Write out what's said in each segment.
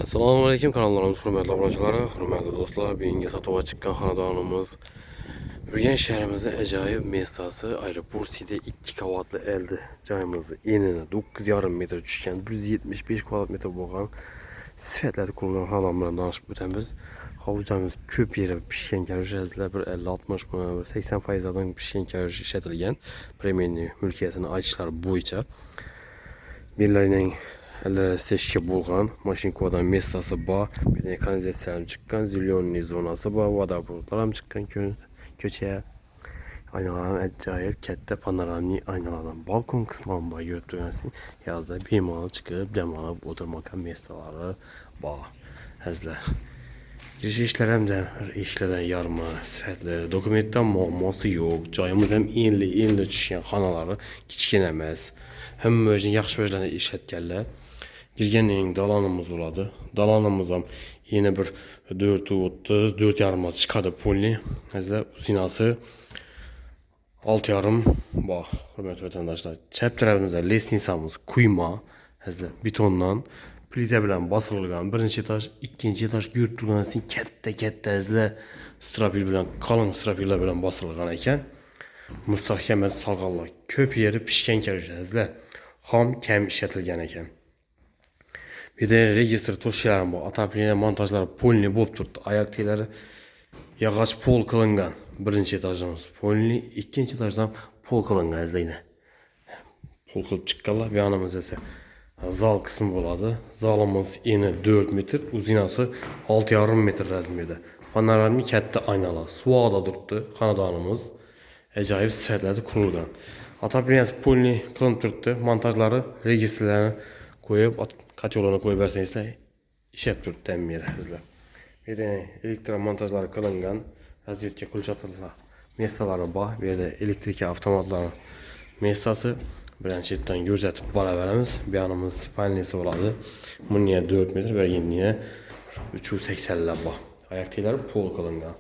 Assalomu alaykum kanallarimiz hurmatli obunachilar, hurmatli do'stlar. Bugungi sotuvga chiqqan xonadonimiz Urganch shahrimizning ajoyib mestasi Aeroportida 2 qavatli eldi. Joyimizni enini 9,5 metr tushgan 175 kvadrat metr bo'lgan sifatlarda qurilgan xonadon bilan tanishib o'tamiz. Hovuzamiz ko'p yeri pishgan karojlar, bir 50-60 bir 80% pishgan karoj ishlatilgan. Premium mulkiyatini aytishlari bo'yicha birlarining Eller'e bo'lgan mashinkodan mestasi bor, bir de kanalizatsiyadan chiqqan, zilyonli zonasi bor, vodoprovodlar ham chiqqan ko'cha. Aynalar ajoyib katta panoramli aynalardan balkon qismi bor, ko'rib turgansizlar. Yozda bemalol chiqib, dam olib o'tirmoqqa mestalari bor. Hazlar. Girish ishlari ham da ishlardan yarmi sifatli, dokumentdan muammosi yo'q. Joyimiz ham enli tushgan, xonalari kichkina emas. Hamma o'zini yaxshi o'zlarini ishlatganlar. Girganning dalonimiz bo'ladi. Dalonimiz ham yana bir 430, 4,5 chiqadi polni. Hazlar uzinasi 6,5 bor. Hurmatli vatandoshlar, chap tarafimizda lestnitsamiz quyma. Hazlar betondan plita bilan bosilgan. Birinchi etaj, ikkinchi etaj ko'rib turganingiz katta hazlar strapil bilan, qalin strapillar bilan bosilgan ekan. Mustahkam salg'onlar. Ko'p yeri pishgan hazlar. Xom kam ishlatilgan ekan. Bir de registr to'shiqlari bor. Atapleniya montajlari polni bo'lib turibdi. Oyoq teglari yog'och pol qilingan. Birinchi etajimiz polni, ikkinchi etajdan pol qilingan azlayni. Pol qilib chiqqanlar. Bu yonimiz esa zal qismi bo'ladi. Zalimiz eni 4 metr, uzinasi 6,5 metr razmerda. Panoramik katta aynalar. Suvoqda turibdi xonadonimiz. Ajoyib sifatlarda qurilgan. Atapleniya polni qilinib turibdi. Montajlari, registrlarni qo'yib, katyolini qo'yib bersangizlar, ishlab turibdi hamma. Bir de elektr montajlari qilingan, razvedka qilchatilgan mestalari bor. Bu yerda elektrika avtomatlari mestasi bilan chetdan ko'rsatib boraveramiz. Bu yonimiz panelisi bo'ladi. Bunga 4 metr, bir yengiga 380 lar bor. Oyoq teglari pol qilingan.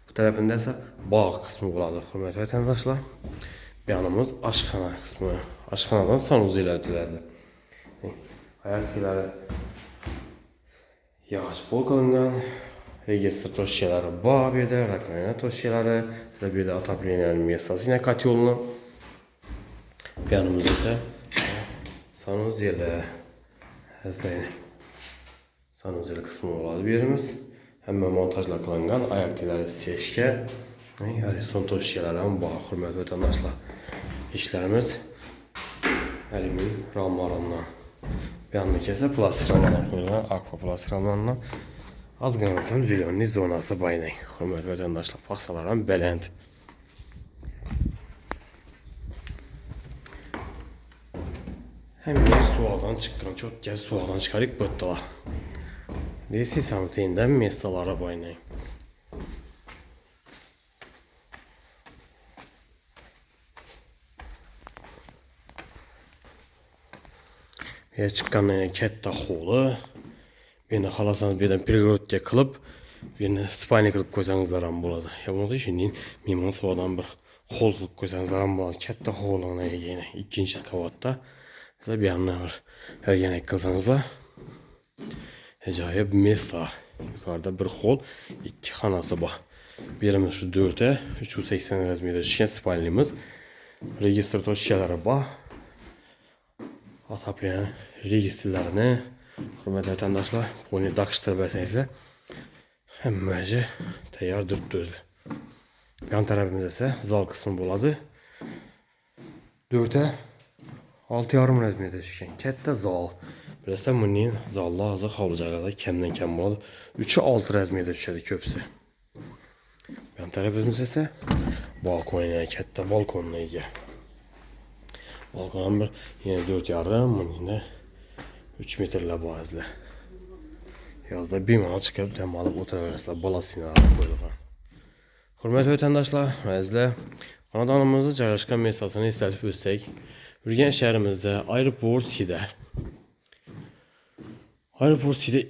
Bu tarafında esa bog' qismi bo'ladi. Hurmatli vatandoshlar, bu yonimiz oshxona qismi. Oshxonadan sanuzellar o'tiladi. Oyoq teglari yog'och pol qilingan. Registr to'shiqlari bor, bu yerda rakovina to'shiqlari, bu yerda atapleniyaning mestasi, katyolni. Bu yonimiz esa sanuzellar. Sanuzel qismi bo'ladi bu yerimiz. Hamma montajlar qilingan, oyoq teglari sechka, ariston to'shiqlari ham bor. Hurmatli vatandoshlar, ishlarimiz alyumin ramlardan. Bu yondaki esa plastik ramlardan qo'yilgan, akva plastik ramlardan. Ozgina zilyonli zonasi baynak. Hurmatli vatandoshlar, paxsalar ham baland. Hem yer suvoqdan chiqqan, cho'tka suvoqdan chiqarib bo'tdilar. Desi samteyindan mestalari baynak. Ya chiqqandan katta hovli. Beni xalasangiz bu yerdan перегородка qilib, beni spalni qilib qo'ysangizlar ham bo'ladi. Ya bo'lmasa shunday mehmon suvoqdan bir hol qilib qo'ysangizlar ham bo'ladi. Katta hovlini yana ikkinchi qavatda. Sizlar bu yerni bir o'rganak qilsangizlar. Ajoyib mesta. Yuqorida bir hol, ikki xonasi bor. Birimiz shu 4'e 380 razmerda tushgan spalnimiz. Registr to'shiqlari bor. Atapleniya registrlarini, hurmatli vatandoshlar, buni daqishtirib bersangizlar, hammasi tayyor turibdi o'zi. Yon tarafimizda esa zal qismi bo'ladi. 4'e 6,5 razmerda tushgan katta zal. Bilasa buning zallar hozir hovli joylarda kamdan kam bo'ladi. 3'e 6 razmerda tushadi ko'psi. Yon tarafimizda esa balkoniga, katta balkonga ega. Balkon bir yine 4,5, bunun 3 metrlar bor azlar. Yozda bemalol chiqib dam olib o'tiraverasizlar, bolasini olib qo'yilgan. Hurmatli vatandoshlar, azizlar, xonadonimizning joylashgan mestasini eslatib o'tsak, Urganch shahrimizda Aeroportida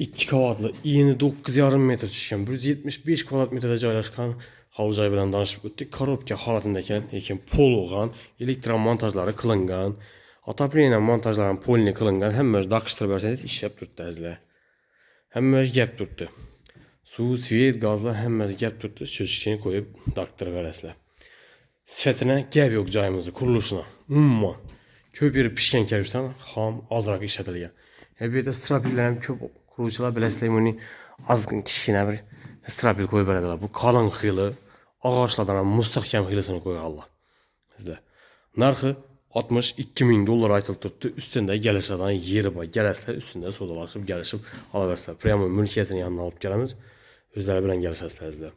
2 qavatli, eni 9,5 metr tushgan, 175 kvadrat metrda joylashgan hovli joy bilan tanishib o'tdik. Korobka holatida ekan, lekin pol bo'lgan, elektron montajlari qilingan, atapleniya montajlari polni qilingan, hamma daqishtirib bersangiz ishlab turibdi azizlar. Həmməsi gəp turtdu. Su, svet, gazla həmməsi gəp turtdu. Çöçkəni qoyub doktora verəslər. Sifətinə gəb yox cayımızı, kuruluşuna. Umma. Köp yeri pişkən kərsən, xam, azraq işlədilgən. Bir də strapillərim köp kuruluşlar biləsilər, bunu azgın kişkinə bir strapil koyub verədilər. Bu qalın xıylı, ağaçlardan müstəhkəm xıylısını qoyarlar. İzlə. Narxı 62.000 dollar aytılıb tutdu. Üstündə gəlişlərdən yeri var. Gələsilər üstündə sodalaşıb, gəlişib alıversə. Priyama mülkiyyətini yanına alıp gələmiz. Özləri bilən gəlişəsilər izlə.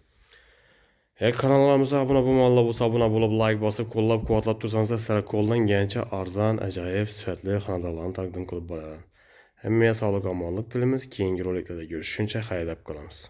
Kanallarımıza abunə olub, like basıb, qollab, quvvatlab dursanız da sizlərə qoldan gəncə arzan, əcayib, sifətli xanadaqlarını təqdim qılıb baradan. Həmməyə sağlıq, amanlıq dilimiz. Keyingi roliklərdə görüşüncə xeyirlə qalınız.